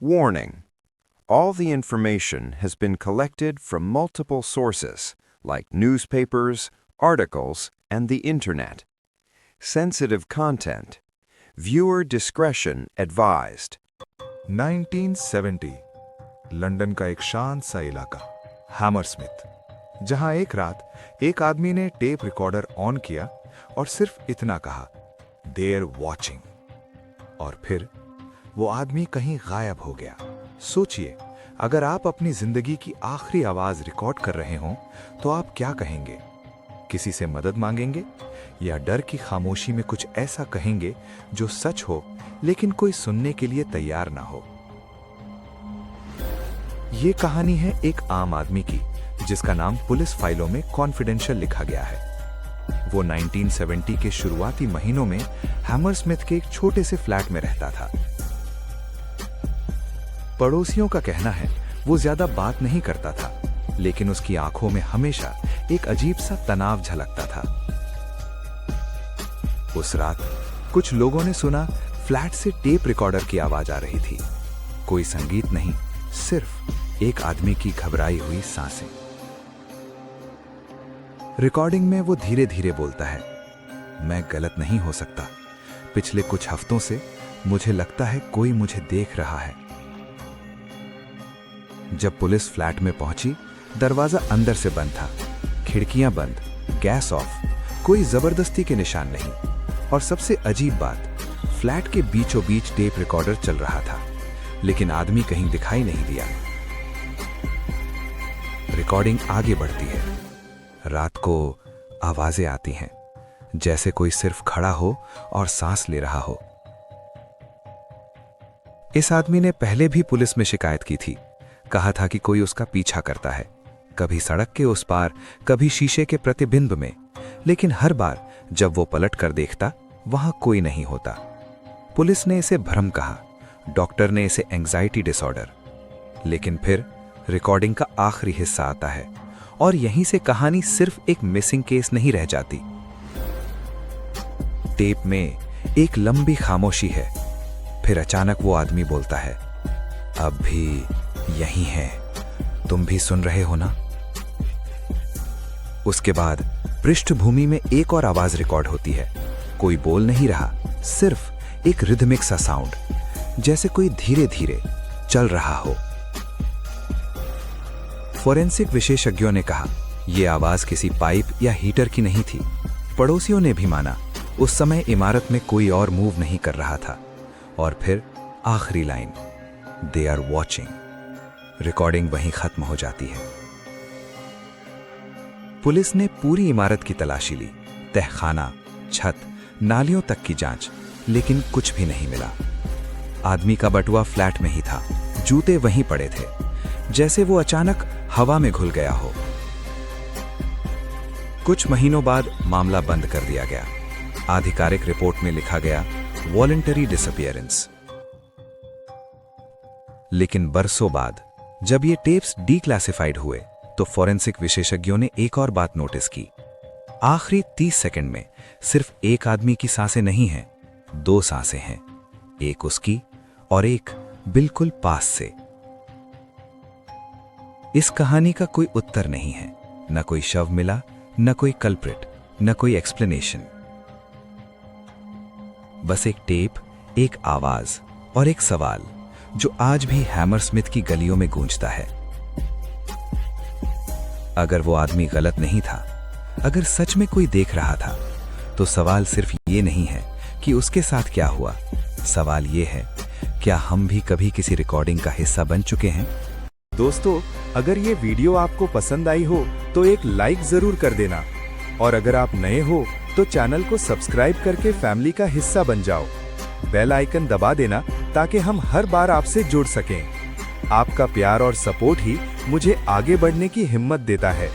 Warning. All the information has been collected from multiple sources, like newspapers, articles, and the internet. Sensitive content. Viewer discretion advised. 1970 London का एक शांत सा इलाका Hammersmith, जहां एक रात एक आदमी ने टेप रिकॉर्डर ऑन किया और सिर्फ इतना कहा, देयर वॉचिंग, और फिर वो आदमी कहीं गायब हो गया। सोचिए, अगर आप अपनी जिंदगी की आखिरी आवाज रिकॉर्ड कर रहे हों तो आप क्या कहेंगे? किसी से मदद मांगेंगे या डर की खामोशी में कुछ ऐसा कहेंगे जो सच हो लेकिन कोई सुनने के लिए तैयार ना हो? ये कहानी है एक आम आदमी की, जिसका नाम पुलिस फाइलों में कॉन्फिडेंशियल लिखा गया है। वो 1970 के शुरुआती महीनों में हैमरस्मिथ के एक छोटे से फ्लैट में रहता था। पड़ोसियों का कहना है वो ज्यादा बात नहीं करता था, लेकिन उसकी आंखों में हमेशा एक अजीब सा तनाव झलकता था। उस रात कुछ लोगों ने सुना फ्लैट से टेप रिकॉर्डर की आवाज आ रही थी। कोई संगीत नहीं, सिर्फ एक आदमी की घबराई हुई सांसें। रिकॉर्डिंग में वो धीरे धीरे बोलता है, मैं गलत नहीं हो सकता। पिछले कुछ हफ्तों से मुझे लगता है कोई मुझे देख रहा है। जब पुलिस फ्लैट में पहुंची, दरवाजा अंदर से बंद था, खिड़कियां बंद, गैस ऑफ, कोई जबरदस्ती के निशान नहीं। और सबसे अजीब बात, फ्लैट के बीचों बीच टेप रिकॉर्डर चल रहा था, लेकिन आदमी कहीं दिखाई नहीं दिया। रिकॉर्डिंग आगे बढ़ती है। रात को आवाजें आती हैं, जैसे कोई सिर्फ खड़ा हो और सांस ले रहा हो। इस आदमी ने पहले भी पुलिस में शिकायत की थी। कहा था कि कोई उसका पीछा करता है, कभी सड़क के उस पार, कभी शीशे के प्रतिबिंब में, लेकिन हर बार जब वो पलट कर देखता, वहां कोई नहीं होता। पुलिस ने इसे भ्रम कहा, डॉक्टर ने इसे एंजाइटी डिसऑर्डर। लेकिन फिर रिकॉर्डिंग का आखिरी हिस्सा आता है और यहीं से कहानी सिर्फ एक मिसिंग केस नहीं रह जाती। टेप में एक लंबी खामोशी है, फिर अचानक वो आदमी बोलता है, अब भी यही है, तुम भी सुन रहे हो ना? उसके बाद पृष्ठभूमि में एक और आवाज रिकॉर्ड होती है। कोई बोल नहीं रहा, सिर्फ एक रिदमिक सा साउंड, जैसे कोई धीरे धीरे चल रहा हो। फोरेंसिक विशेषज्ञों ने कहा, यह आवाज किसी पाइप या हीटर की नहीं थी। पड़ोसियों ने भी माना, उस समय इमारत में कोई और मूव नहीं कर रहा था। और फिर आखिरी line, they are watching. Recording वहीं खत्म हो जाती है। पुलिस ने पूरी इमारत की तलाशी ली, तहखाना, छत, नालियों तक की जांच, लेकिन कुछ भी नहीं मिला। आदमी का बटुआ फ्लैट में ही था, जूते वहीं पड़े थे, जैसे वो अचानक हवा में घुल गया हो। कुछ महीनों बाद मामला बंद कर दिया गया। आधिकारिक रिपोर्ट में लिखा गया, वॉलंटरी डिसअपीयरेंस। लेकिन बरसों बाद जब ये टेप्स डीक्लासिफाइड हुए, तो फॉरेंसिक विशेषज्ञों ने एक और बात नोटिस की। आखिरी 30 सेकंड में सिर्फ एक आदमी की सांसें नहीं हैं, 2 सांसें हैं, एक उसकी और एक बिल्कुल पास से। इस कहानी का कोई उत्तर नहीं है, न कोई शव मिला, न कोई कल्प्रिट, न कोई एक्सप्लेनेशन। बस एक टेप, एक आवाज और एक सवाल जो आज भी हैमरस्मिथ की गलियों में गूंजता है। अगर वो आदमी गलत नहीं था, अगर सच में कोई देख रहा था, तो सवाल सिर्फ ये नहीं है कि उसके साथ क्या हुआ। सवाल ये है, क्या हम भी कभी किसी रिकॉर्डिंग का हिस्सा बन चुके हैं? दोस्तों, अगर ये वीडियो आपको पसंद आई हो तो एक लाइक जरूर कर देना, और अगर आप नए हो तो चैनल को सब्सक्राइब करके फैमिली का हिस्सा बन जाओ। बेल आइकन दबा देना ताकि हम हर बार आपसे जुड़ सकें। आपका प्यार और सपोर्ट ही मुझे आगे बढ़ने की हिम्मत देता है।